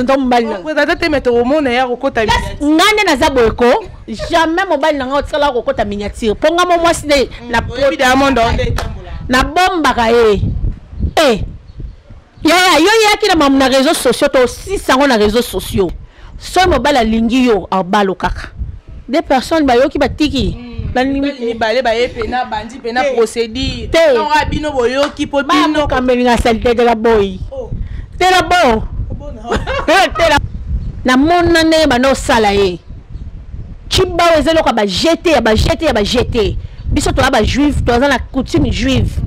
Mobali ngane na zaboeko jamais mobali nanga otsala kokota miniature ponga mo mwasi de na bomba ka yo yaki na mamu na réseaux sociaux to 600 na réseaux sociaux so mobali alingi yo abalo kaka des personnes ba yoki batiki ni balé ba pena bandi pena procédure on rabino boyoki po bino kamelinga salité de la boy te la bo na mona ne ba no sala ye chiba wezelo ka ba jeter biso to ba juif to za na coutume juive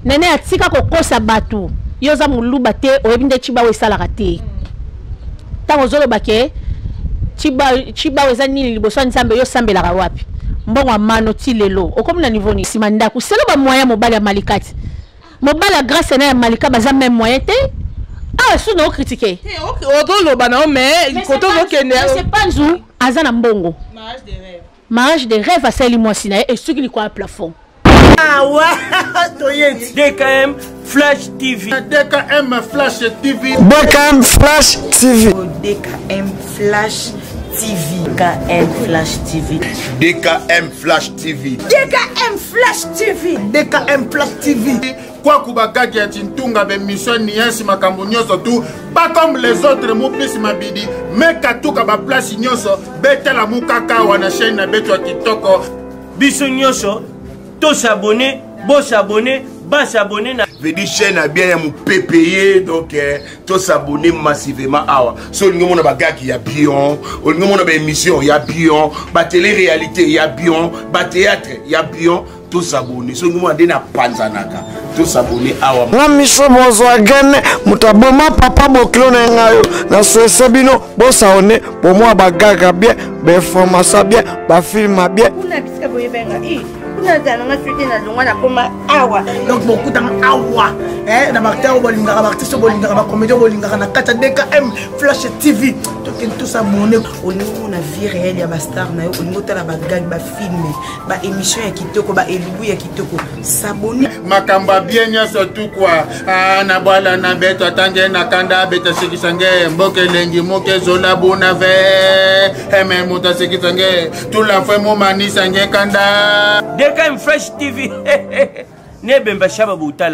nene atika kokosa batu yo za muluba te oyebinde chiba wesala kate tango zolo bake chiba weza nini liboso nzambe yo sambela ka wapi mbongo amano ti lelo okomna niveau ni simanda ku selo ba moyen mobali ya malikati mobali grâce na ya malika baza même moyen te. Ah, si on critiquer. C'est pas nous, Azana Mbongo. Mariage de rêve à celle moi sina et ceux qui lui croient à plafond. Ah ouais, DKM Flash TV. DKM Flash TV. DKM Flash TV. DKM Flash TV. DKM Flash TV. DKM Flash TV. DKM Flash TV. DKM Flash TV. Quoi kubagaki ya tintunga be mission ni yansi makambo nyoso tu pas comme les autres mo plus mabidi mais katuka ba place nyoso betela mukaka wana chaîne na beto kitoko biso nyoso to s'abonner bo s'abonner ba s'abonner na veut chaîne a bien mu PPE donc to s'abonner massivement awa so lingo mona bagaki ya bion o lingo mona ba émission ya bion ba télé réalité ya bion ba théâtre ya bion to s'abonner so lingo mona na panzanaka to s'abonner awa na miso mozo agane mutaboma papa boklo na ngayo na sesebino bo saone bo mwa bagaga bien be formation bien ba film bien una bisika boye benga kuna zana suite na longa na koma awa donc beaucoup dans awa na martin bolinga ba artiste bolinga ba comédien bolinga na kata DKM Flash TV tout s'abonner olingo na vie réelle ya ba star na yo olingo tala ba gag ba film ba émission ya kitoko ba elubu ya kitoko s'abonner makamba bien nyoso tu quoi na bwala na beto atange na kanda beta sekisange mboke lengi moke zola bona ve eme muta sekisange tout la fois mo manisa nge kanda DKM Fresh TV.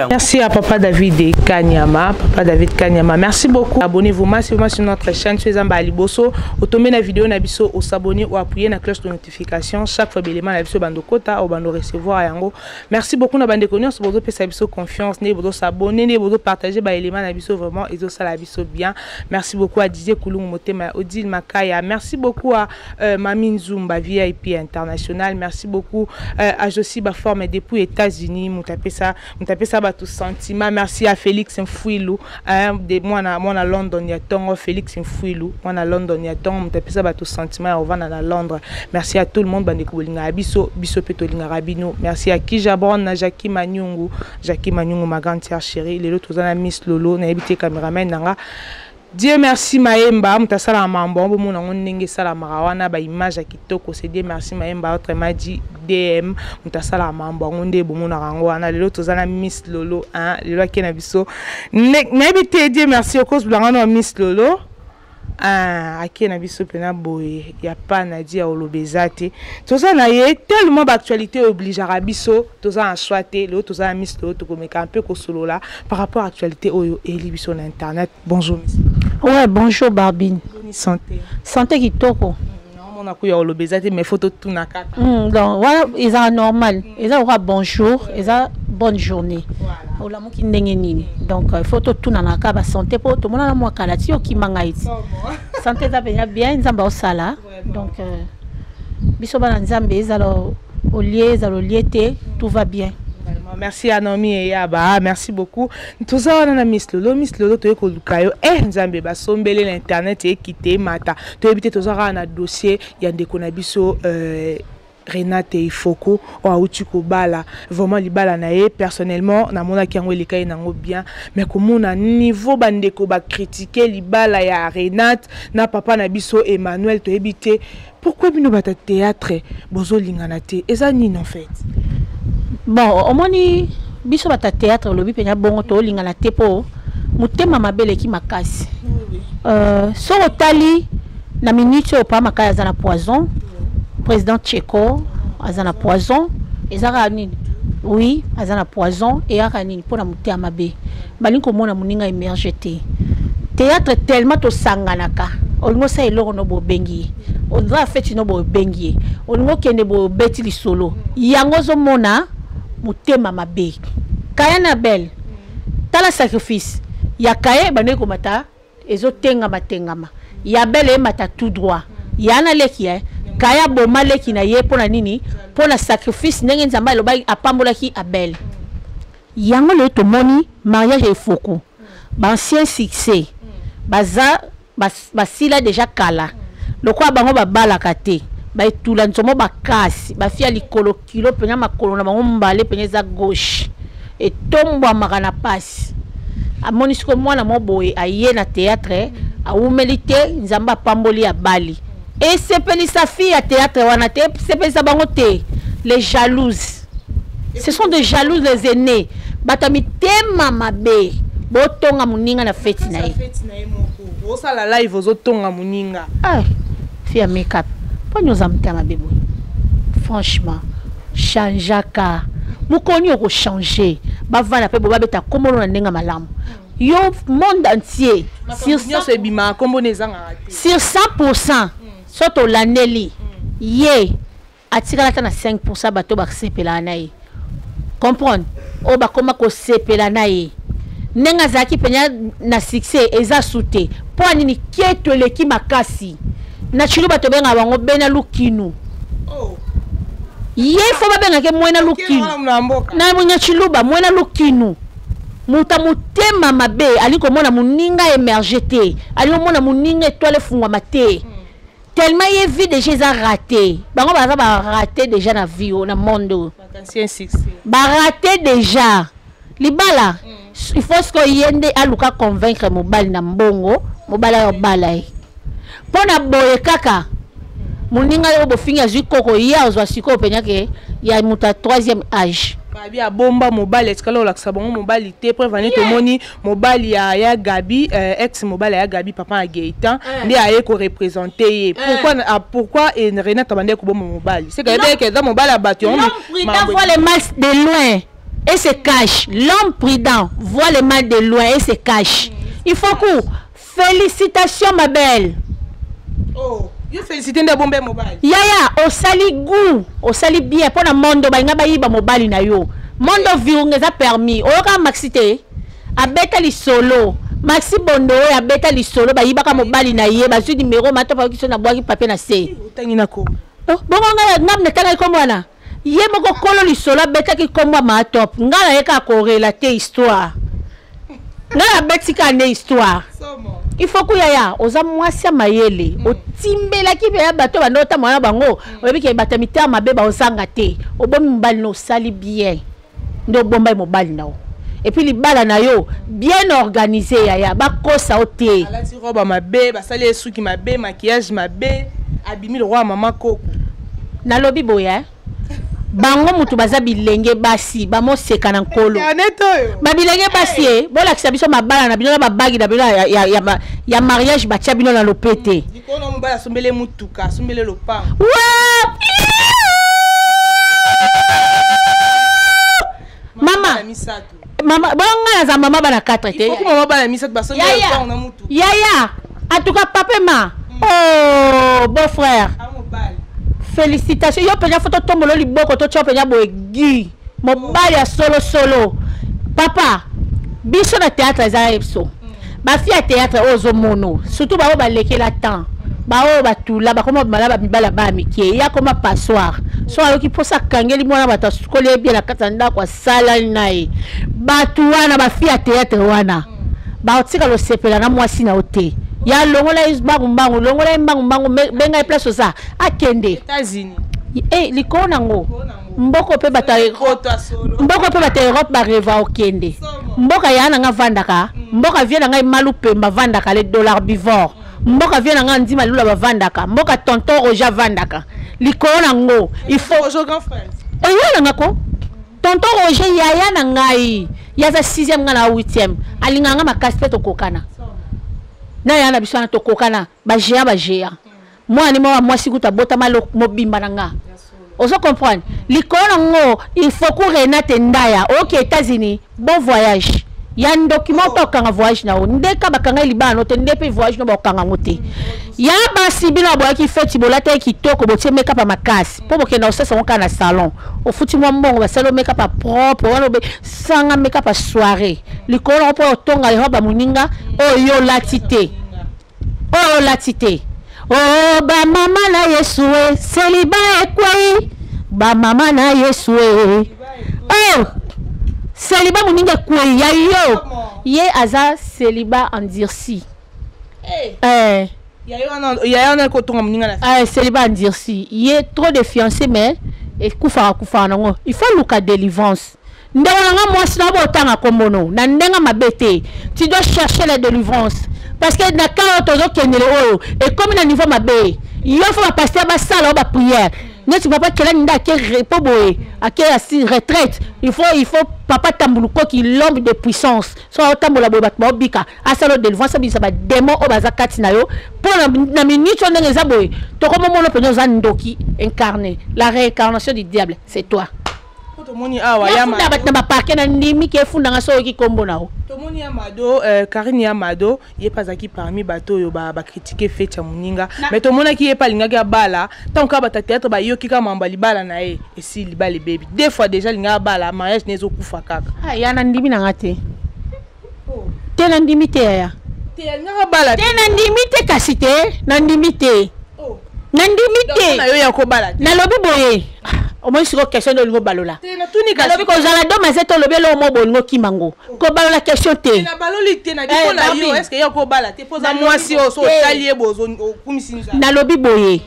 Merci à Papa David Kanyama. Papa David Kanyama. Merci beaucoup. Abonnez-vous massivement sur notre chaîne. Je suis Zambali Bosso. Automé la vidéo nabiso au s'abonner ou appuyer la cloche de notification. Chaque fois l'élément nabiso bando kota ou bando recevoir yango. Merci beaucoup na bande connu. Si vous avez sabiso confiance, ne vous s'abonner, ne vous partager ba élément nabiso vraiment et ça la biso bien. Merci beaucoup à Didier Koulou Motema, Odile Makaya. Merci beaucoup à Mamine Zumba VIP International. Merci beaucoup à Josie Baforme depuis États-Unis. M'tapé ça ba tout sentiment. Merci à Félix Mfouilou de moi na London ya tongo Félix Mfouilou moi na London ya tongo m'tapé ça ba tout sentiment on va na Londres. Merci à tout le monde bande kolinga biso petolinga rabino. Merci à Kijabron na Jackie Manyungu ma grande sœur chérie les autres na Miss Lolo na habité cameraman nanga. Dieu merci Maemba mutasala mambo mbo na ndenge sala marawana ba image ya kitoko c'est Dieu merci Maemba autrement dit DM mutasala mambo ngonde bo mona rango wana lelo tozana Miss Lolo hein lelo akena biso na habité Dieu merci au cause blangano Miss Lolo akena biso pena boye ya pa na dia olobezate tozana ye tellement d'actualité obligera biso tozana choité le tozana Miss Lolo to komeka un peu ko solo là par rapport à actualité oyo eli biso na internet. Bonjour Miss. Ouais, bonjour Barbine. Santé. Santé kitoko. On a couillé olobezate mais photo tout na kaka. Donc voilà, ils ont normal. Ils ont bonjour, ils ont bonne journée. Voilà. Donc photo tout na kaka santé pour tout le monde na moi kalati okimangaiti. Santé ça va bien, nzamba osala. Donc biso bana nzambe ezalo olié tout va bien. Merci à Nomi et Yaba, merci beaucoup. Tout ça on a Miss Lolo to ko lukayo nzambe ba sombele l'internet et quitter mata. To éviter tout ça na dossier yande ko na biso Renate Ifoko o auti ko bala vraiment libala na ye personnellement na mona ki yango likai nango bien mais comme na niveau bandeko ba critiquer libala ya Renate na papa na biso Emmanuel to éviter pourquoi bino bata théâtre bozo lingana te eza nini en fait. Bon, au moins biso bata théâtre lobi penya bongo to lingana te po mutema mabele ki makasi. so otali na minute au pas makaya za na poison président Tcheko azana poison ezaka nini oui azana poison et aka nini pona muté amabe bali ko mona muninga émerger théâtre tellement to sanganaka olingo sa eloko no bo bengi on va feti no bo bengi olingo kende bo beti li solo yango zo mona mutema mabe kaya na belle tala sacrifice ya kaya bane ko mata ezo tengama ya belle mata tout droit yana leki kaya boma leki na ye pona nini pona sacrifice ndenge nzamba lo ba apambola ki abel yango le to moni mariage e foko ba ancien succès baza basila déjà kala lokwa bango babala kate ba etula nzomo bakasi ba fia likolo kilo penya makolo na bango mbale penya za gauche et tombo makana passe amoni siko mwana moboye aye na théâtre a humilité nzamba pamboli ya bali et c'est peli sa fille à théâtre wana te c'est peli sa bango te les jalouses ce sont des jalouses les aînés batami tema mabe botonga muninga na feti na ye osa la live ozotonga muninga ah fia make-up pas nous amta mabe boy franchement changeaka mukoni oko changer bavana pe boba beta komolo na ndenga malamu yo monde entier sur 100% soto laneli ye atikala ta na 5% bato ba sepela na ye comprendre o ba koma ko sepela na ye nenga zaki penya na succès eza souté po anini keto leki makasi na chulu bato benga bango bena lukinu ye fo ba benga ke mwena lukinu na munya chiluba mwena lukinu muta mutema mabe aliko mona muninga émerger aliko mona muninga étoile fungwa mate tellement il vie déjà raté bango baza ba raté déjà na vie na monde ba raté déjà libala il faut que yende aluka convaincre mobali na mbongo mobala yo balai pona boye kaka muninga yo bofinga zikoko ya ozwa siko penyake ya muta 3e âge babi abomba mobali etikala olakisa bango mobali te prévani tomoni mobali ya Gabi ex mobali ya Gabi papa ya Gaëtan ndi aye ko représenter ye pourquoi Renata bande ko bomba mobali c'est que dans mobali abattu on voit les mal de loin et se cache l'homme prudent voit les mal de loin et se cache il faut que félicitations ma belle yo féliciter nda bombe mobile yaya osali goût osali bien pona mondo bainga bayiba mobile na yo mondo viungeza permis oyoka maxite abeta li solo maxi bondo abeta li solo bayiba ka mobile na ye bazwi numéro matopa kiso na bwaki papier na se utangi na ko bongo nga ngam na tanga ko mwana ye moko kolo li solo abeta ki komwa ma top ngala yeka ko relater histoire ngala betika ne histoire il faut que yaya oza mwasi mayele otimbela ki be bato bandota mwana bango oyebi ke batamita mabe ba osanga te obomi mbali no sali bien ndo bomba mobali nao et puis libala na yo bien organisé yaya bakosa ote alati roba mabe basali esuki mabe maquillage mabe abimi le roi mama koko na lobi boya bango mutu baza bilenge basi bamoseka na nkolo babilenge basi bolakisa biso mabala na bino na babagi na bino ya mariage batia bino na lopete likolo mobala sombele mutuka sombele lopa mama bonga za mama bana 4 te ko mama bana misatu basombe lopa na mutu yaya en tout cas papa ma oh beau frère félicitations yo penya photo tombolo liboko to cho penya boegi mobali ya solo papa biso na théâtre za epso ba fi ya théâtre ozo mono surtout ba ba lekela temps ba o batula ba koma malaba mibala ba mikie ya koma passoire so ayoki posa kangeli mwana bata skole bien na katanda kwa sala nai batu wana ba fi ya théâtre wana ba otika lo sepela na mwasi na ote ya longola isbangu longola mbangu benga place ça akende États-Unis likona ngo mboko pe bata Europe ba reva okende mboka yana nga vandaka mboka viena nga malupe ma vandaka les dollars bivore mboka viena nga ndima lula ba vandaka mboka tonton Roja vandaka likona ngo il faut Roja grand frère yana nga ko tonton Roja yaya na ngai ya za 6e nga na 8e alinga nga makasi pe to kokana na ya na biso na tokokana ba géant moi ni moi sikuta bota malo mobimba nanga ozo comprendre likolo ngo il faut que Renate Ndaya OK États-Unis bon voyage ya document to kanga voyage na ndeka bakanga libano te ndepe voyage no bakanga ngote ya basi bino boya ki feti bolata kitoko botie make up a makasi po bokena osesa onka na salon ofuti mwa mbongo basalo make up a propre wana be sanga make up a soirée likolo po otonga roba muninga oyo latite oh ba mama na Yesu celiba ekwai ba mama na Yesu oh celiba muninga kwai ya yo ye aza celiba en dirsi celiba en dirsi ye trop de fiancés mais et kufa nango il faut luka délivrance ndanga moi sina botanga komono na ndenga mabete tu dois chercher la délivrance parce que na quand tozo kenele oyo et comme na niveau mabé il faut pas passer ba salle ba prière ne tu papa kela nda ke repos boye ake asi retraite il faut papa tambuluko qui l'homme de puissance so tambola boye batmo bika asalo délivrance bisa ba démon o bazakati na yo pour na minute on ngeza boye to comme mono penyo za ndoki incarné la réincarnation du diable c'est toi tomoni awa ya ma na parquet na ndimi ke funda nga so ki kombo nao tomoni ya mado Karine ya mado ye pazaki parmi bato yo ba critiquer fête ya muninga mais tomona ki ye pa linga ya bala tant ka bata théâtre ba yo ki ka mamba libala na ye et si libala baby deux fois déjà linga bala mariage nezo kufa kaka ya na ndimi na ngate te na ndimi te ya te linga bala te na ndimi te kasite na ndimi te na ndimi te na yo ya ko bala na lobi boye au moins sur question de balola na tuni ka lobi ko zala do mazeto lobi lo mo bongo kimango ko balola question te na baloli te na biko na yo est-ce que yo ko bala te poza moi si o so talie bozo kumisinza na lobi boye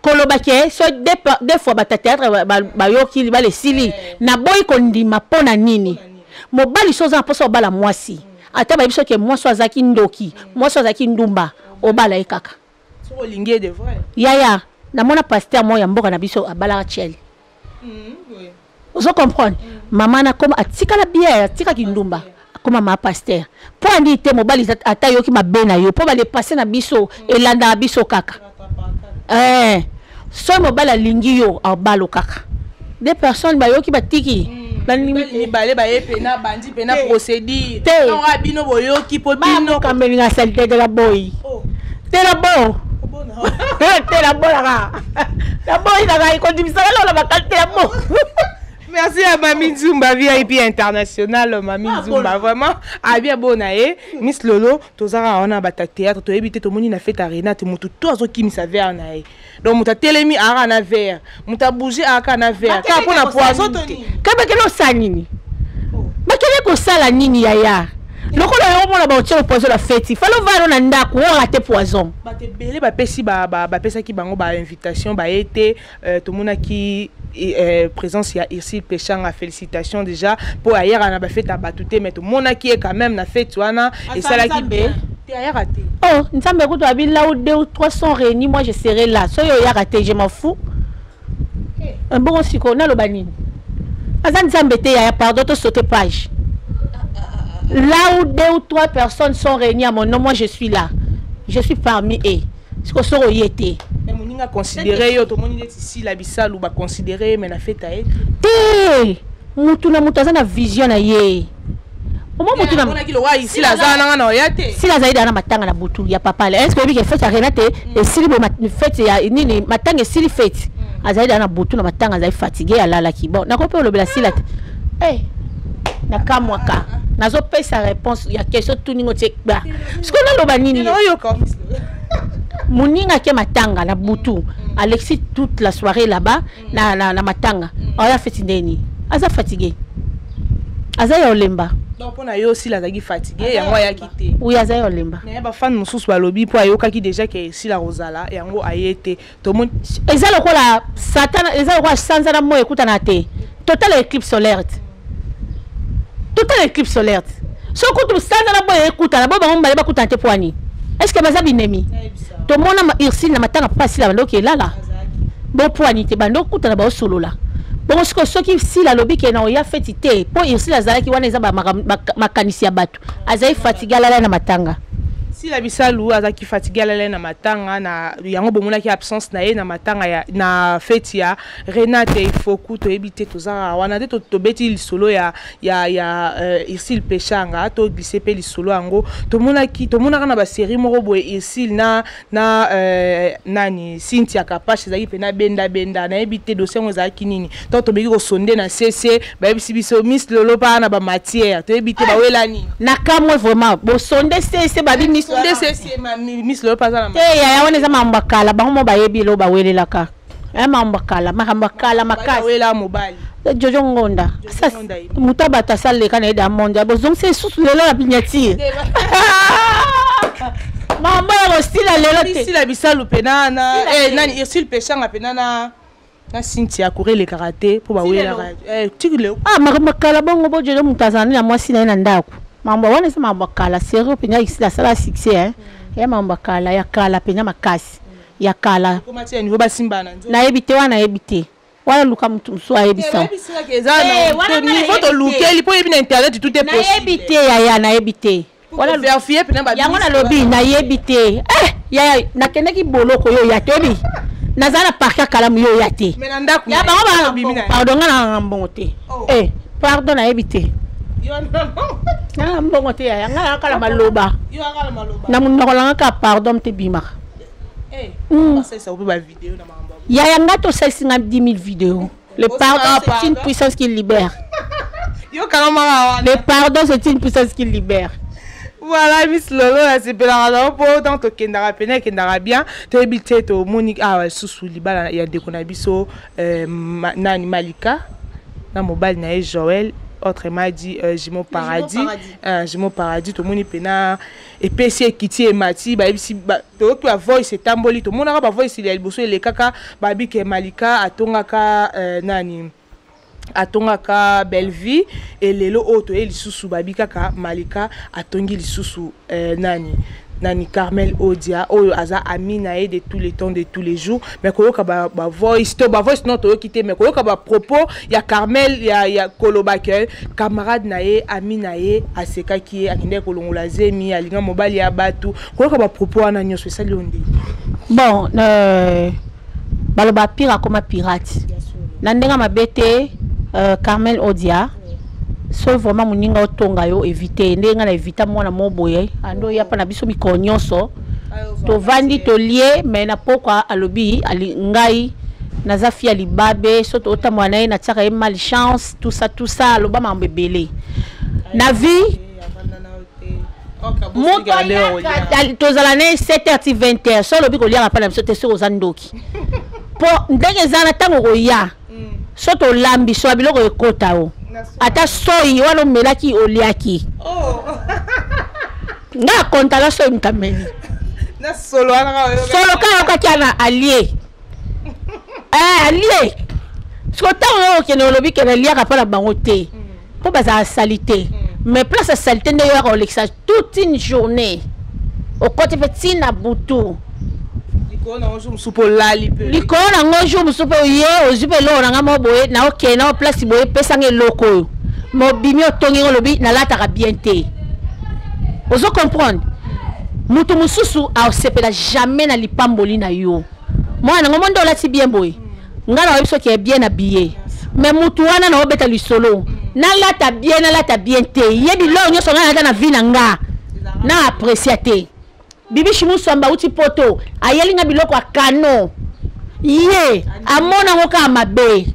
ko lobake so des fois ba théâtre ba yo ki ba le sili na boy ko ndima pona nini mo bali so za poso bala mwasi ata ba biso ke moi so azaki ndoki moi so azaki ndumba o bala ekaka so lingue de vrai ya na mona pasteur moya mboka na biso abala cheli vous comprenez maman na comme atika la bière atika kindumba comme ma pasteur pour andi te mobali ata yo ki mabena yo pour ba le passer na biso elanda na biso kaka so mobali lingi yo abalo kaka des personnes ba yo ki batiki ni balé ba pena bandi pena procédure on a bino boyo ki po bino kameli na salité de la boy te la bo te la bo la boy na ko dimisa la bakate la bo. Merci à Mami Zumba VIP international Mami Zumba vraiment a bien bonaé Miss Lolo tozara on a bata théâtre to éviter to moni na fête arena te mutu to azo kimi sa verre naé donc muta telemi ara na verre muta bouger aka na verre ka pona poison toni ka bakelo sanini bakele ko sala nini yaya lokola yo mona ba otio poison la fête il fallait voir na ndako o rater poison bate belé ba pesi ba pesa ki bango ba invitation ba été to mona ki présence ya ici Péchanga félicitations déjà pour ailleurs on a fait abatouté mais tout mon qui est quand même na fait wana et ça là qui bé t'es ailleurs raté oh nzambe ko to abi là où 2 ou 300 réunis moi je serai là so yo ya raté je m'en fous un bon siko na lo banini azan nzambe te ya pardon to sauter page là où 2 ou 3 personnes sont réunies à mon nom moi je suis là je suis parmi eux ce que soro yete moninga considérer yo to moni ici la bisalu ba considérer mais na fait taé te mutu na mutu azana vision na ye au moins mutu na mona ki lo wa ici la zana na oyate si la zaida na matanga na butu ya papa est-ce que bi ke fête Renate et sili bo fête ya nini matanga sili fête azaida na butu na matanga zai fatigué alala ki bon na ko pe lo bela sila na kamwaka nazo pesa réponse ya question tout ningo tsekba ce qu'on a lo banini yo ko Moninga ke matanga na butu Alexis toute la soirée là-bas na matanga oya feti ndeni aza fatigué aza ya olemba donc on a yo aussi la zagi fatigué yango ya kité oui aza ya olemba mais ba fan mususu ba lobi po ayoka ki déjà que si la Rosala yango ayete to mon eza lokola satana eza lokola sanza na mo ekuta na te total éclipse solaire so kutu sanza na mo ekuta na bo ba ngomba ba kuta te poani est-ce que baza binemi to mona ma irsi na matanga pasi la bando ke lala bo poani te bando kuta na ba solo la bon soki si la lobi ke na ya feti te po irsi la zalaki wana eza ba makanisi ya bato azai fatiga la na matanga si la bisalu azaki fatigué ala na matanga na yango bomona ki absence na ye na matanga ya na fête ya Renate Ifoku to ebité to za wana de to beti lisolo ya Irsil Pechanga to glissé pe lisolo yango to mona kana ba série moko boye Irsil na nani Cynthia Kapache zaki pe na benda na ebité dossier ngo zaki nini to beki ko sonde na CC ba ebisi biso Miss Lolo pa na ba matière to ebité ba wela nini na kamwe vraiment bo sonde CC ba bi Miss Lolo CC Miss Lolo pa za na ya wana za mambakala bango mo ba yebi lo ba welela ka mambakala makasi wela mobile Jojo Ngonda mutabata sale kana eda mondia bo zong c'est sous lelo la pignati mama ya stila lelo te stila bisalu pena na nani Irsil Pechanga pena na Cynthia courir le karaté pour ba wela tigile makala bongo bo Jojo mutazani na mwasi na ndako mamba wana se mambakala sérieux penya isila sala succès ya mambakala ya kala penya makasi ya kala na ebite wana ebite wala luka mutu mso ayebisa niveau to lukeli po yebi na internet tout est possible na ebite ya na ebite wala vérifier pena ba yango na lobi na ebite ya na kendeki boloko yo ya tobi nazana parka kalamu yo ya te ya ba pardon na mbongo te pardon na ebite na mbongo te ya ngala kala maloba na munoko ka pardon te bima ya ngato 10 000 vidéos. Le pardon c'est une puissance qui libère. Le pardon c'est une puissance qui libère. Voilà Miss Lolo la c'est pelana po dans to kendara pena kendara bien to ebité to Monique susu libala ya dekona biso nani Malika na mobile na Joël autrement dit Jimo Paradis Jimo Paradis to moni pena et PC Kiti et Mati ba ibisi to ko voice tamboli to mona ba voice ile liboso ile kaka ba bi ke Malika atongaka nani atongaka Bellevue et lelo auto et lisusu ba bi kaka Malika atongi lisusu nani Carmel Odia oyo aza amina e de tous les temps de tous les jours mais koyoka ba voice non to quitter mais koyoka ba propos ya Carmel ya kolobake camarade na ye amina ye aseka ki akinde kolongola zemi alinga mobali ya batu koyoka ba propos na nyoso ça lionde bon baloba pira comme pirate na ndenga mabete Carmel Odia so vraiment muninga otonga yo éviter ndenga na éviter mwana moboye ando ya pa na biso mikonyonso to vandi to lié mais na pokwa alobi ali ngai naza fia libabe so to tamwana na tsaka malchance tout ça aloba mambebele na vie tozala ne 7h 20h so lobi ko lia pa na biso te so ozandoki po ndenge zana tango ko ya so to lambi so biloko ekota o ata soyi wana melaki oliaki nga kontala soyi mtameni na solo ka kakiana allié allié so tango okene olobi kene liaka pa na bango te po baza salité mais place à salité nde yo ko lexa toute une journée au côté petit na butu likona ngojo musupo ye ozipe lo na ngamo boye na okay na place boye pesange loko mo bimi otongi ngolobi na lata ka bien te ozo comprendre mutu mususu a sepela jamais na lipamboli na yo mwana ngomondo lati bien boye ngana wabiso ki bien habillé mais mutu wana na obeta lisolo na lata bien te yebi lo nyoso ngana na vie na nga na apprécier bibi shimusamba uti poto ayelinga biloko akano ye amona ngoka mabe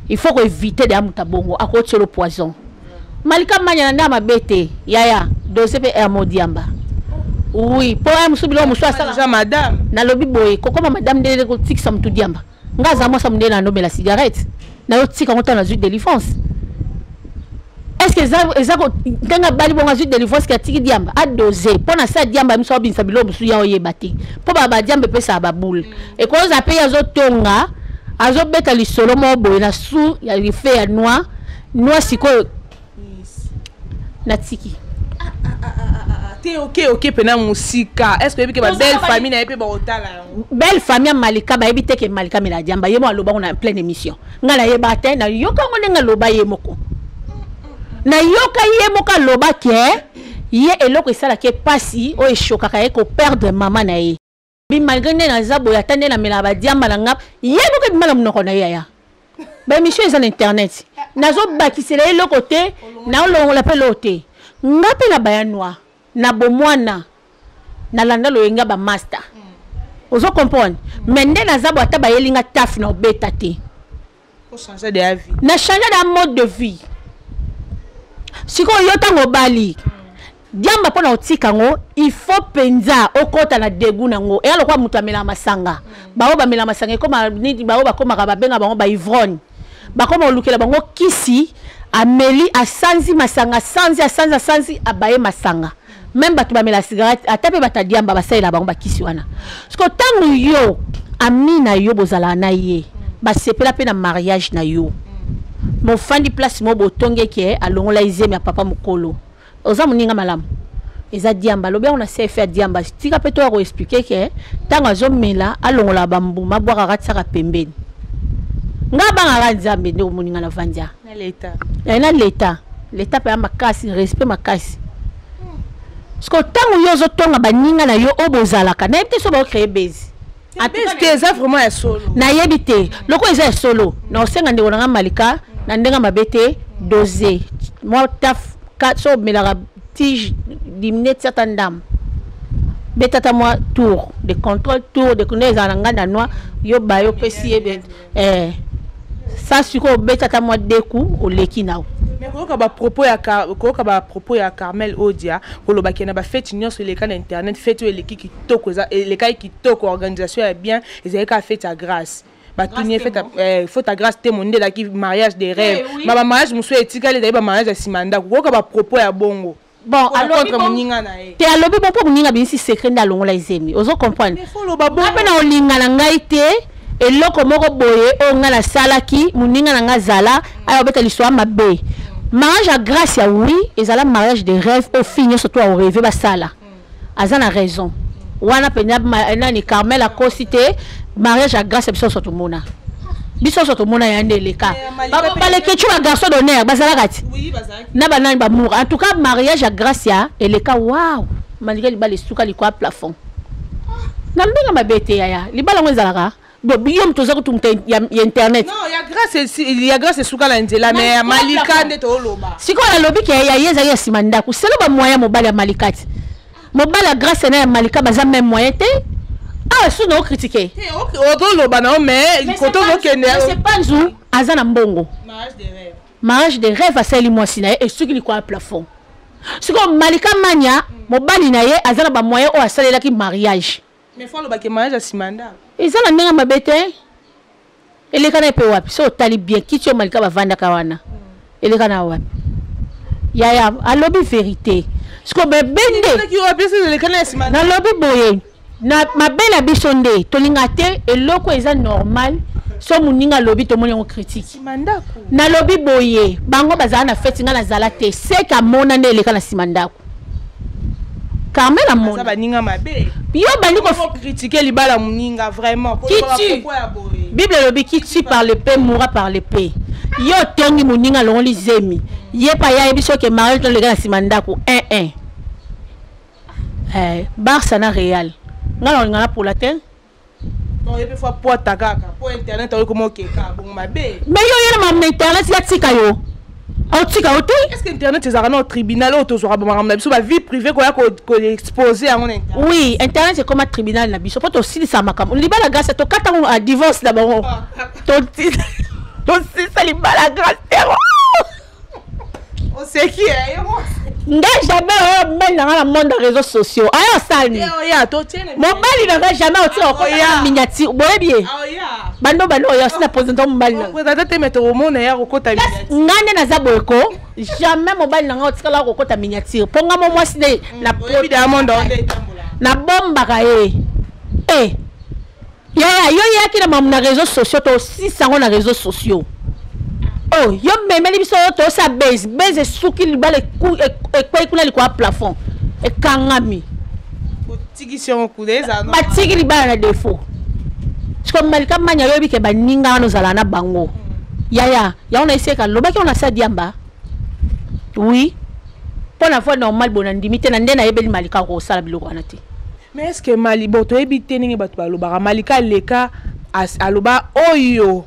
il faut ko éviter de amuta bongo akoti le poison Malika manya na mabete yaya dosepe modiamba oui po musubilo muswa sala madame na lobi boy kokoma madame de ko tiksa mutu diamba ngaza mo samde na no la cigarette na yo tika ngota na zude délivrance. Est-ce que ça nga bali bonga zude délivrance ka tiki diamba a doser pona sa diamba miso binsa bilo musu ya oyebate po ba diamba pesa ba boule et ko za pe yazo tonga azo beta lisolo mo boy na su ya rife ya noa siko na tiki te ok pena musika est-ce que que ba belle famille na pe ba otala belle famille Malika ba ebite ke Malika mela diamba yemo aloba on a pleine émission ngala yebate na yoka ngone ngaloba yemoko na yoka yemoka loba ke ye eloko esala ke pasi o eshokaka ye ko perdre maman na ye bi malgré na zabo ya tande na mela ba diamba na ngap ye ko bimala munoko na ye ya ba émission eza na internet nazo bakisela ye eloko te na olongola pe lote ngape na bayanwa na bomwana na landa loyenga ba master ozo comprendre mais nde na zabo ata ba yelinga taf na obeta te pour changer de vie na changer de mode de vie siko yota ngobali diamba pona otika ngo il faut penza okota na degu nango e alokwa mutu amela masanga bawo ba mela masanga koma nidi bawo ba koma ba benga bango ba ivrogne ba koma olukela bango kisi ameli asanzi masanga sanzi abaye masanga même batu ba mela cigarette atape bata diamba basaila bango ba kisi wana siko tangu yo amina yo bozala na ye ba sepela pe na mariage na yo mo fandi place mo botonge ke alongola izemi ya papa mukolo oza muninga malamu eza diamba lobi on a fait diamba tika pe to ko expliquer ke tanga zo mela alongola bambu mabwaka katsaka pembeni ngaba ngala nzambe ndo muninga na vanja na leta leta pe makasi respect makasi sko tangu yo zo tonga baninga na yo obozalaka na ete so ba créer base eza vraiment un solo na yebite loko eza solo na osenga ndeko nga malika na ndenga mabete dosé moi taf so melaka tige dimnet certain dame betata moi tour de contrôle tour de connaître en nganda noir yo ba yo pesi ça suko betata moi deku o leki nao mais koka ba propos ya Carmel Odia koloba kena ba fête union sur les canaux internet fête eleki kitoko za les kai kitoko organisation est bien ils ka fête à grâce ba tunye fête à grâce témoigner la qui mariage des rêves ma mariage muso etika les ba mariage simanda koka ba propos ya bongo bon alors te alobi bon pour muninga bien si secret ndalongo la izemi ozo comprendre ape na olinga na ngai te eloko moko boye o nga na salaki muninga na nga zala ayo beta l'histoire mabe mariage à grâce ya oui ezala mariage de rêve au fin surtout au rêve ba sala azana raison wana penya nani Carmel a cosité mariage à grâce biso surtout mona yande leka ba le kechu a garçon d'honneur bazala kati oui bazala na banani ba mour en tout cas mariage à grâce ya eleka wow malgré libala suka likwa plafond na mbinga mabete ya libala ngezalaka Biyom toza kutumta ya internet. Non, il y a grâce suka la nzela mais malika ndeto loba. Siko la lobi ke ya yeza ya simanda ku selo ba moyen mobali ya malikati. Mobali grâce na ya malika baza même moyen te. Ah, sou no critiquer. Oto loba na mais koto okende. C'est pas nzu azana mbongo. Mariage de rêve à seli moi sina et suki li kwa plafond. Siko malika mania mobali na ye azana ba moyen o asalela ki mariage. Mais faut le baquet mariage à simanda. Ils ont la même mabete. Et les canaux peuvent wapi. So tali bien. Qui tu malika ba vanda kawana. Et les canaux wapi. Ya à lobby vérité. Ce qu'on bende. Na lobby boye. Na ma belle abisonde. Tolingate et loko est normal. So muninga lobby to moni on critique. Na lobby boye. Bango bazana fête nga na zalate. C'est ka mona ne les canaux simandaku. Carmel a mon baninga mabe yo bani ko critiquer libala muninga vraiment qui tue Bible lobi qui tue par le paix mourra par le paix yo tongi muninga lo li zemi ye pa ya biso ke mariage le gars simanda ko 1-1 Barça na Real ngalo ngala pour la terre non ye fois pour takaka pour internet o ko ke ka bon mabe mais yo yena ma internet ya tika yo est-ce que internet c'est un tribunal ou toujours ma vie privée qu'on exposé à mon internet? Oui, internet c'est comme un tribunal na biso pas aussi ça makam. Liba la grâce to kata à divorce d'abord. To ça liba la grâce. On sait qui est. Nga jamais même dans le monde des réseaux sociaux. Ayo sali. Mon mari n'a jamais aussi en miniature. Boye bien. Bando ya sina présentant mobile. Présentant mettre au monde ya kokota miniature. Ngane na zaboyeko jamais mobile na ngotika la kokota miniature. Ponga mo mwasi de na évidemment na bomba ka yo yaki na mamuna réseaux sociaux to 600 na réseaux sociaux. Oh, yo memeli biso to sa base suki libale ku e kwa kuna li kwa plafond e kangami tiki sion kudeza no batiki libala na défaut siko malika manya yo bike baninga wana zala na bango ya on a essayé ka lobaki on a ça diamba oui pour la fois normal bon ndimité na ndena yebeli malika ko sala biloko wana te. Mais est-ce que Malibo to ebité ningi batu baloba malika leka aloba oyo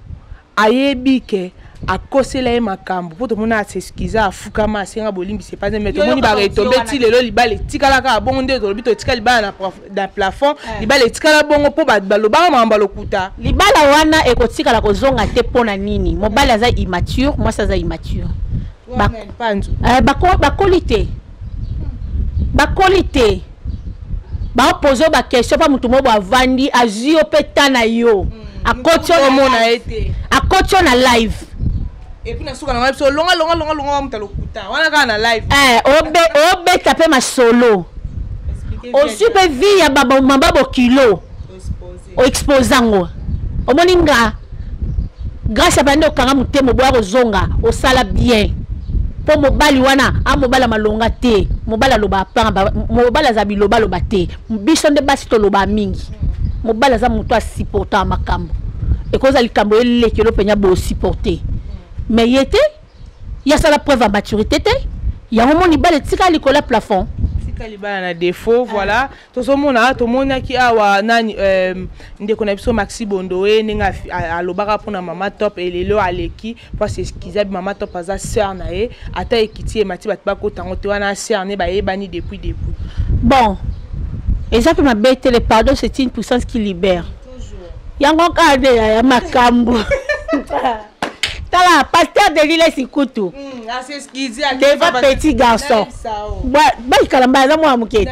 ayebike akosela ye makambo po to mona s'excuser afukama asenga bolimbi c'est pas mais to moni ba retomber ti lelo libale tikala ka bongo nde to lobito tikala libala na plafond libale tikala bongo po baloba mamba lokuta libala wana ekotikala kozonga te pona nini mobali aza immature moi ça za immature bakolite baopozo bakestion pa mutu mobo avandi azwi yo mpe ta na yo akotio na live epuis nasuka na biso longa mutu alokuta wana kaka na live obeta mpe masolo ozwi mpe vi ya mababo kilo oexpose yango omoni nga grâce ya bande okanga motema oboya kozonga osala bien po mobali wana amobala malonga te mobala loba apanga mobala za biloba loba te biso nde basi to loba mingi mobala za mutu asiporta makambo ekoza likambo elekelo penya bo supporter mais yete ya sala preuve à maturité te ya momoni bale tika likola plafond tika libala na défaut voilà tozomona tomona ki awa nani ndeko na biso Maxi Bondoe ninga alobaka pona mama top elelo aleki po s'excuser mama top aza sœur na ye ata ekiti e mati batba ko tango te wana sœur ne ba yebani depuis bon exemple ma bête le pardon c'est une puissance qui libère yango kade ya makambo tala pasteur de l'île Sikutu s'excuser devant petit garçon ba ikalamba za mwa muke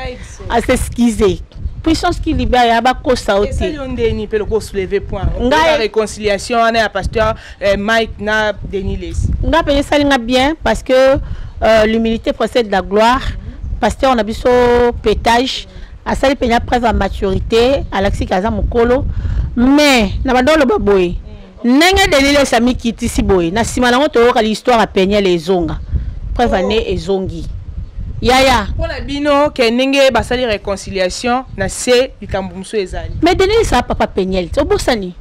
à s'excuser puissance qui libère ya ba ko sauter ça yondeni pe le ko soulever point la réconciliation on est à pasteur Mike na Deniles nga pe salinga bien parce que l'humilité procède de la gloire pasteur on a biso pétage à sali penya preuve à maturité Alexis Kaza mokolo mais na bandolo baboy nenge delile sami kiti si boy na sima nango to ka l'histoire a peigner les zonga preuve année ezongi yaya pour la bino ke nenge basali réconciliation na se likambo muso ezali mais delile ça papa peigner to bosani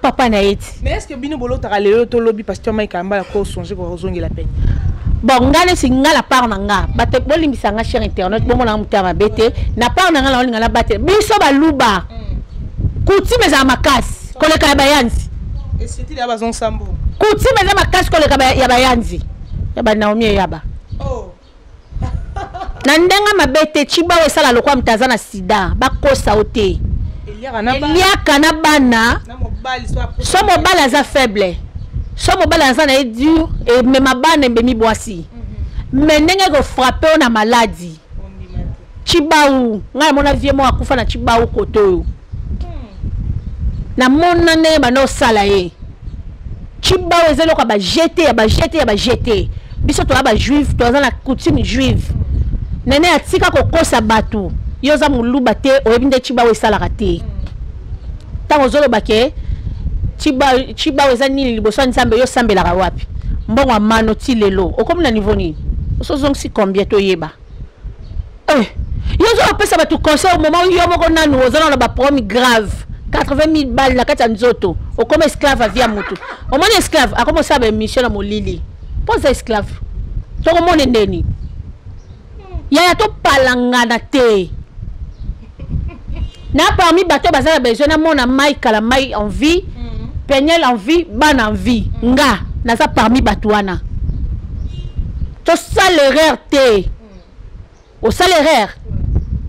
papa na eti mais est-ce que bino bolo ta lelo to lobi pasteur Mike Kamba ko songer ko zongi la peine bon ngale singa la part nanga bate bolimbisa nga cher internet bomo na mutama bete na part nanga la olinga la bate biso baluba kuti meza makasi koleka bayanzi et là bazon sambo kuti meza makasi koleka ya bayanzi ya ba Naomi yaba na ndenga mabete chiba we sala lokwa mtazana sida bakosa ote eliaka na bana so mobali aza faible so mobali aza na dur et même bana mbemi boisi mais ndenge ko frapper na maladie chibaou ngai mona vie mo akufa na chibaou koto na mona ne bano sala ye chibaou ezelo ka ba jeter biso to ba juif to za na coutume juive nene atika ko kosa batu yoza muluba te oyebinde chibaou esala kate tango zolo bake chibaou eza nini liboso nzambe yo sambela ka wapi mbongo amano ti lelo okomi na niveau ni osozongisi combien to yeba yozo opesa batu conseil au moment yo moko nanu ozana na ba problème grave 80 000 balles na kati ya nzoto okoma esclave avia mutu omoni esclave akoma osala baémission na molili posa esclave tokomone ndeni yaya topalangana te na parmi bato bazala besoin na mona mai kala mai en vie pegnel en vie ban en vie nga naza parmi bato wana to salaire te au salaire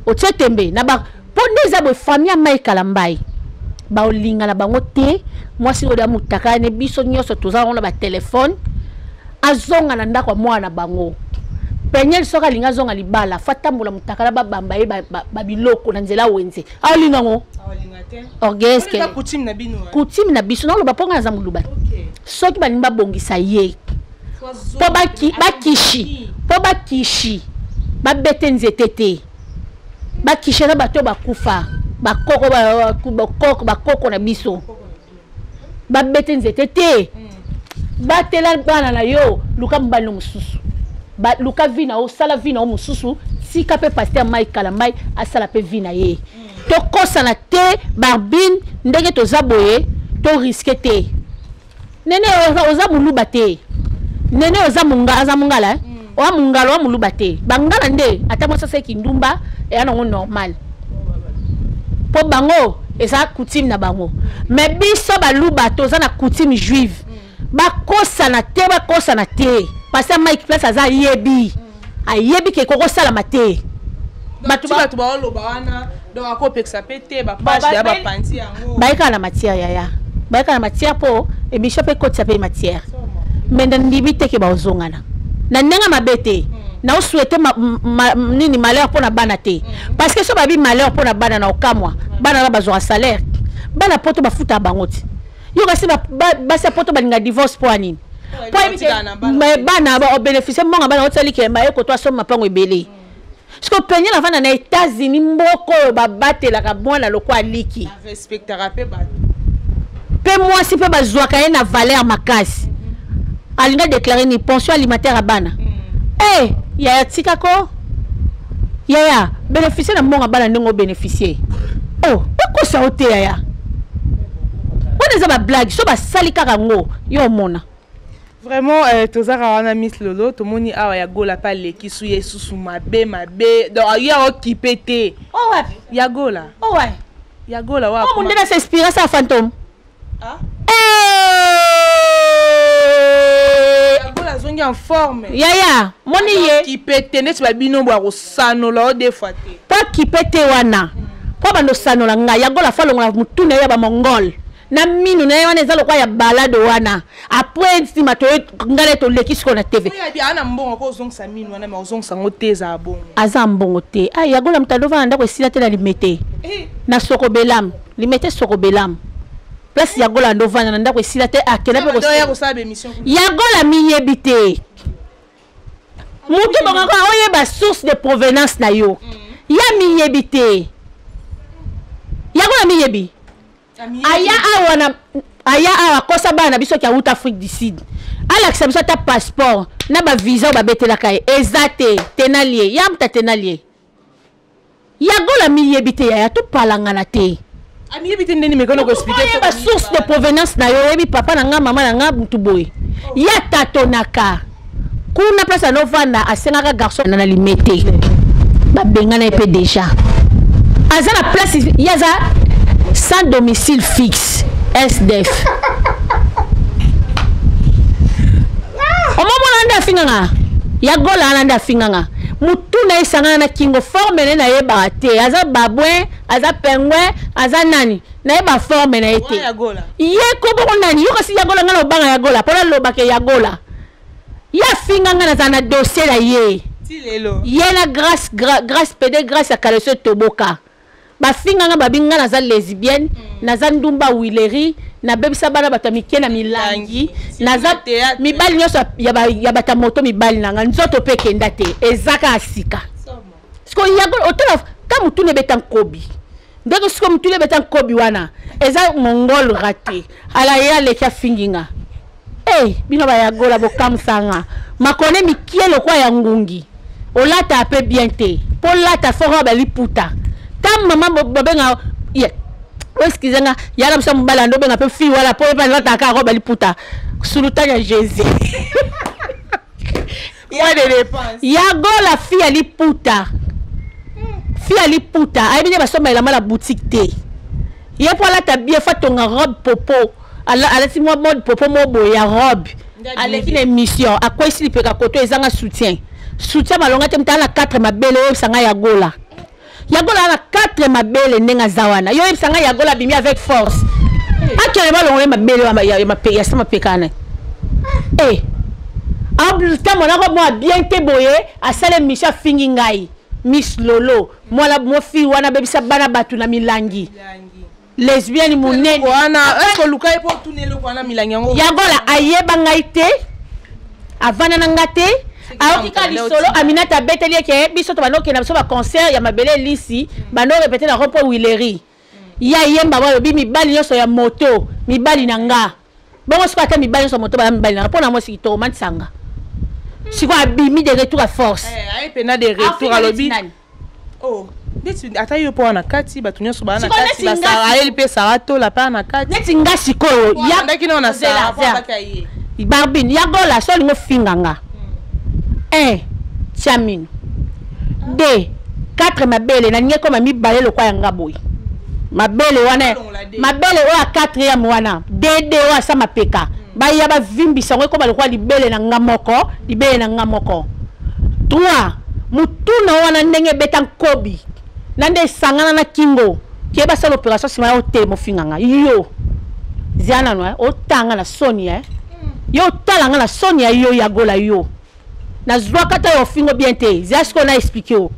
au tsetembe na ba pone za bo famille mai kala mbai ba olinga na bango te mwasi oda mutaka ne biso nyoso toza ona ba téléphone azonga na ndako mwana bango pegnel soka linga zonga libala fatambola mutakala babamba ye ba biloko na nzela wenze alinga ngo orgeske coutume na biso no ba ponga za muluba soki balimba bongisa ye po bakishi babete nzete te bakishi na bato bakufa bakoko na biso babete nzete te batela bana na yo luka mbalo mususu ba luka vina o sala vina o mususu sika pe pasteur Mike Kalamai asala pe vina ye to kosana te barbine ndenge to zaboye to risque te nene oza muluba te nene oza munga aza mungala wa mungalo wa muluba te bangala nde ata mo sasa kindumba e ana normal po bango eza coutume na bango mais biso baluba toza na coutume juive bakosa na te parce que Mike Place aza yebi ayebi ke koko sala mate batu ba loba wana donc akopekisa pete ba page ya ba panti yango baika na matière yaya baika na matière po e bishop e kotisa pe matière mais ndimbi te ke ba ozongana na nenga mabete na o souhaiter nini malheur pour na bana te parce que so babi malheur pour na bana na okamwa bana ba bazwa salaire bana poto ba futa bangoti yo kasi ba sa poto balinga divorce pour anini mais bana ba bénéficier monga bana otali ke ma eko to so mapango ebele parce que penye la vana na États-Unis mboko ba batela ka bwana lokwa liki respectera pe ba pe moi si pe bazwa ka na valeur makasi alinga déclarer ni pension alimentaire à bana ya tika ko ya bénéficier na monga bana ndongo bénéficier ko sa ote ya on ba blague so ba sali kaka ngo yo mona vraiment tozara wana Miss Lolo tomoni awa ya gola pa leki su yesusu mabe donc ya occupé te wapi ya gola ouais ya gola wa mon ndena s'inspirer ça fantôme zongi en forme yaya moni ye qui pète net ba binombo a kosanola des fois te pas qui pète wana po bando sanola nga ya gola fa longa mutune ya ba mongol na minu na wana ezalo kwa ya balade wana après ntima to ngale to lekisiko na TV ya bi ana mbongo ko zongsa minu wana ma zongsa ngoteza bongo aza mbongo te ya gola mtadova ndako sila te na limete na soko belam limete soko belam place ya gola ndovana ndako sila te akena pe ko ya gola miyebite mutu bangaka oyeba source de provenance na yo ya miyebite ya gola miyebi aya awa kosa bana biso ki auta Afrique du Sud alakisa biso ta passeport na ba visa ba betelaka ezate tenalie ya mta tenalie ya gola miyebite ya to palangana te amiyebite ndeni mekono ko expliquer ba source de provenance na yo yebi papa na nga mama na nga mutuboy ya tatonaka kuna place no vanda asengaka garçon na limete ba bengana epe déjà azana place yaza sans domicile fixe SDF omomona nda finganga ya gola nda finganga mutuna isanga na kingo forme na yeba te aza babwe aza pengwe aza nani na yeba forme na ete ye ko boko nani yo kasi ya gola ngana obanga ya gola pona loba ke ya gola ya finganga na zana dossier la ye tilelo ye na grâce pede grâce ya kaleso toboka ba finganga babinga na za lesbienne na za ndumba wileri na bebisa bana batamike na milangi na za mibali nyoso ya batamoto mibali nanga nzoto pe kenda te ezaka asika sko yago otela ka mutune betan kobi ndeko sko mutune betan kobi wana eza mongol raté ala ya le ka finginga bino ba yagola bokamsanga makone mikielo kwa ya ngungi olata pe bien te po lata fora ba liputa tam mama bobenga excusez-moi yala msa mbala ndo benga pe fi wala po pa lata ka roba liputa sulutanya Jésus ya de dépense yagola fi aliputa ayebine basoma ela mala boutique te ye po lata bien fatonga robe popo ala si mode popo mobo ya robe aleki na émission akwa silipeka koto ezanga soutien malonga te mtana 4 mabele sanga yagola yagola na 4 mabele ndenga zawana yo sanga yagola bimi avec force akele balonga mabele ya sama pekana abulta mona ko mo bien te boye asale misha fingi ngai Miss Lolo moi mo fi wana bebisa bana batu na milangi lesbienne munene wana ko luka e po tunelo wana milangi yango yagola ayeba ngai te avana na ngate aotika lisolo Aminata beteli ke biso to banoke na biso ba concert ya mabele lisi bano répéter na repo wileri ya yemba ba bi mibali nyonso ya moto mibali na nga bongo sipata mibali nyonso moto ba mibali na pona mo sikito mansanga siko abimi de retour à force ay pena de retour à lobby ata yo po na kati batu nyonso ba na kati ba sara LP sarato la pa na kati neti nga sikoyo ya ndaki na sara po bakaye barbine yagola so lingo finganga tiamino D 4 mabele na nye koma mibale lokwa ya ngaboy mabele wana mabele o 4e wana DD wa sa mapeka ba ya ba vimbisa ngo koma lokwa libele na ngamoko libele na ngamoko 3 mutuna wana ndenge beta nkobi nande sangana na kingo keba sa l'opération sima o te mo finganga yo ziana no o tanga na Sonia yo talanga na Sonia yo ya gola yo na zwa kata yo fingo bien te ziasko na expliquer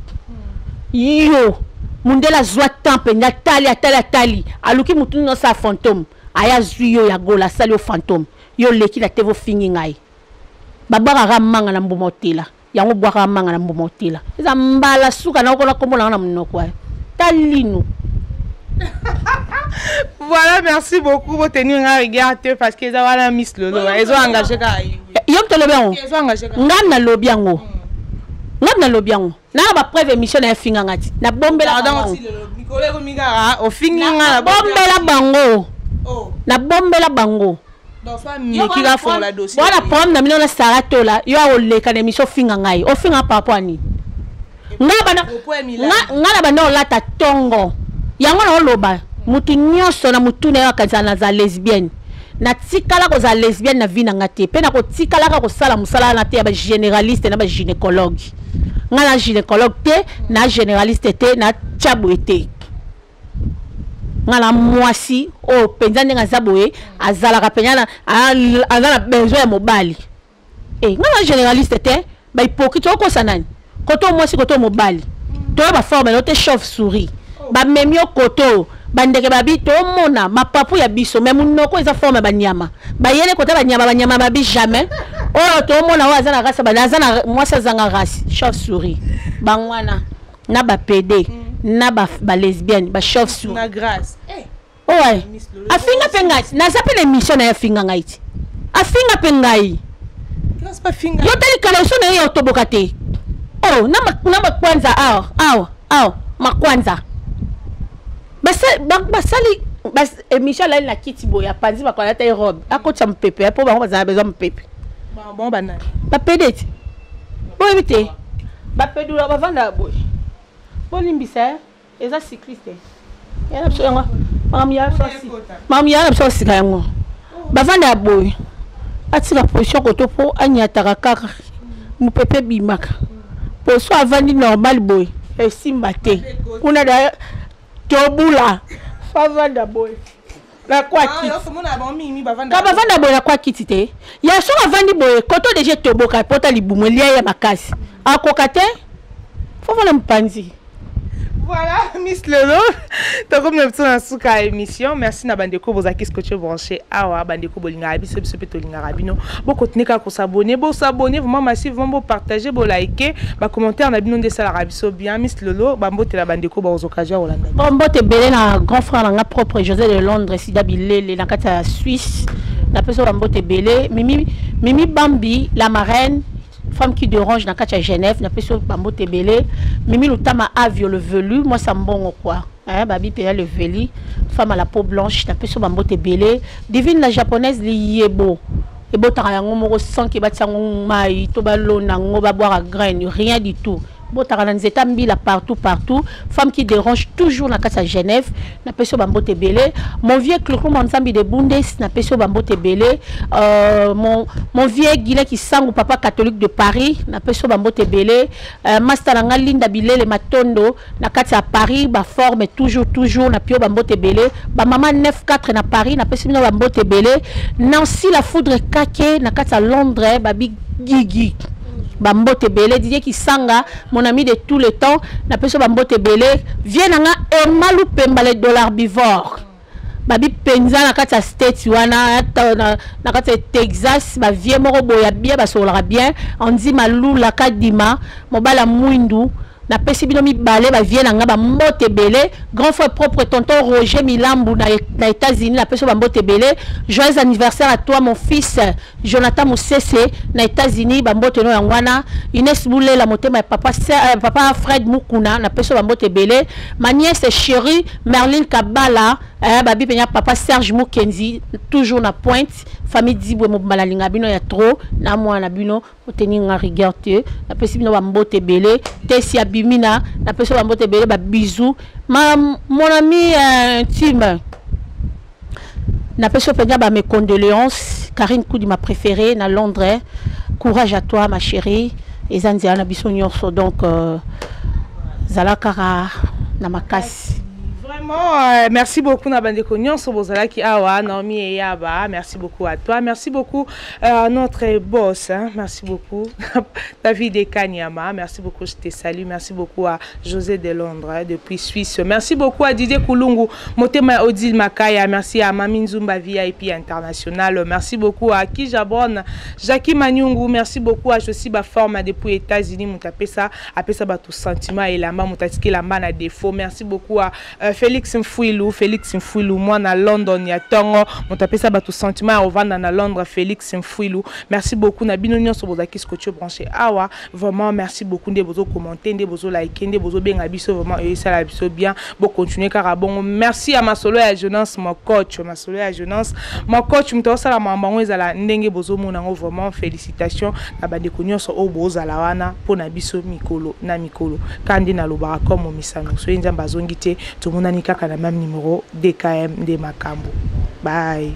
yo mundela zwa tempe na tali aluki mutunu no sa fantôme aya zwi yo ya gola sali o fantôme yo leki la tevo fingi ngai babaka ramanga na mbomotela yango bwaka manga na mbomotela eza mbala suka na okona kombola na munoko talino. Voilà, merci beaucoup pour tenir un regard parce qu'ils ont la Miss Lolo. Ils ont engagé Yom te lobiango. Ils ont engagé. Ngam lobiango. Na ba preuve émission na finga ngati. Na bombela bango. Nicolas Romigara au finga na bombela bango. Oh. Na bombela bango. Donc soit meki ga fond la dossier. Voilà problème na mino na sarato la. Yo a oleka na émission finga ngai. O finga papa ni. Ngala bana olata tongo. Yango na oloba. Mutu nyonso na mutu na yakazana za lesbienne. Na tikala ko za lesbienne na vina ngate. Pe na ko tikala ka ko sala musala na te ya ba généraliste na ba gynécologue. Ngala gynécologue te na généraliste te na tchabu ete. Ngala mwasi o penza ndenga zaboye azala ka penya azala besoin ya mobali. Ngala généraliste te ba hypocrite ko sanani. Koto mwasi koto mobali. To ba forme no te chauve-souris. Ba memio koto bandeke babi to mona mapapu ya biso même noko eza forme banyama bayele kota banyama babi jamais oh to mona wa zana rasa banazana mwasa zanga rasi chauve-souris bangwana na ba PD na ba lesbienne ba chauve-souris na grâce ouais afinga pengati na zape na émission na afinga ngaiti afinga pengai grâce pas finga yo tali kala so na yo tobokate oh na kwanza makwanza basali émission là na kiti boya panzi ba kolata robe akotsa mpepe po bango bazana besoin mpepe bon banana ba pedeti bo ebite ba pedula ba vanda boy bo limbisa eza cycliste yana so yango mamia na so sika yango ba vanda boy atika position ko to po anyataka kaka mpepe bimaka po so avandi normal boy esimba te kuna da tobula favanda boy la kwa kiti ka bavanda boy la kwa kiti te ya so avandi boy koto deje toboka pota libumu lia ya makasi akoka te fofala mpanzi. Voilà, Miss Lolo. Donc comme nous avons suka émission, merci na bandeko vos akis coach branché awa bandeko bolinga biso biso petolinga rabino. Bo continuer ka ko s'abonner, bo s'abonner vraiment massivement, bo partager, bo liker, ba commentaire na bino de sala rabiso bien Miss Lolo, ba mbote la bandeko ba aux occasions Hollande. Ba mbote belé na grand frère na propre José de Londres sida bilele na kata Suisse. Na peso ba mbote belé, Mimi Bambi la marraine femme qui dérange dans Katia Genève, n'a pas sur Bambo Tebele, Mimi Lutama Avio le velu, moi ça me bon quoi. Hein, Babi Péa le veli, femme à la peau blanche, n'a pas sur Bambo Tebele, divine la japonaise Liebo. Et bon, t'as un mot sans qui bat son maï, tobalo, nango, va boire à graines, rien du tout. Bon, t'as un étambi là partout. Femme qui dérange toujours dans Katia Genève, n'a pas sur Bambo Tebele. Mon vieux clou, mon zambi de Bundes, n'a pas sur Bambo Tebele. Mon vieux Guilet qui sang au papa catholique de Paris, n'a pas sur Bambo Tebele. Master Linda Bile, le Matondo, n'a Katia Paris, ba forme toujours, n'a pio Bambo Tebele. Ba maman 9-4 na Paris, n'a pas sur Bambo Tebele. Nancy la foudre kake, n'a Katia Londres, babi Gigi. Bambo Tebele, Didier qui sanga, mon ami de tout le temps, n'a pas Bambo Tebele, vient à Malou Pemba les dollars bivores. Babi Penza na kata state wana na kata Texas, ba vie moro boya bien, ba solara bien, on dit Malou la kadima, mobala muindu. Na pesi bino mi balé ba vie na nga ba mbote belé grand frère propre tonton Roger Milambu na États-Unis na pesi ba mbote belé joyeux anniversaire à toi mon fils Jonathan Moussese na États-Unis ba mbote no yangwana Inès Boulé la motema papa Fred Mukuna na pesi ba mbote belé ma nièce chérie Merlin Kabala babi penya papa Serge Mukenzi toujours na pointe famille Dibwe mobala linga bino ya trop na mwana bino tenir en rigueur te na pesi bino ba mbote belé tesi ya bimina na pesi ba mbote belé ba bisous mon ami intime na pesi penya ba mes condoléances Karine Koudi ma préférée na Londres courage à toi ma chérie et zanzia na biso nyonso donc zalakara na makasi. Vraiment, merci beaucoup Nabande Konyon, Sobozala qui awa, Naomi et Yaba, merci beaucoup à toi, merci beaucoup à notre boss, hein? Merci beaucoup David Kanyama, merci beaucoup, je te salue, merci beaucoup à José de Londres, hein, depuis Suisse, merci beaucoup à Didier Koulungu, Motema Odile Makaya, merci à Mami Nzumba VIP International, merci beaucoup à Kijabon, Jackie Manyungu, merci beaucoup à Josiba Forma depuis États-Unis, Moutapesa, Apesa Batou Sentiment et Lamba, Moutaski Lamba na défaut, merci beaucoup à Félix Mfouilou, moi na London, il y a Tongo, mon tapé ça batou sentiment au vendre na Londres, Félix Mfouilou, merci beaucoup, na binonion sur vos acquis que branché, awa, vraiment, merci beaucoup, des beaux commenter, des beaux liker, des beaux bien abisso, vraiment, et ça la bien, bon, continuer, car bon, merci à ma solo à jeunesse, mon coach, mon coach, m'to ça la maman, ils la ndenge bozo monango, vraiment, félicitations, na ba déconnion sur au beaux à la wana, pour na biso mikolo, na mikolo, kandi na lobara comme au misano, soyez en bazongité, tout le monde a le même numéro DKM de Makambo. Bye.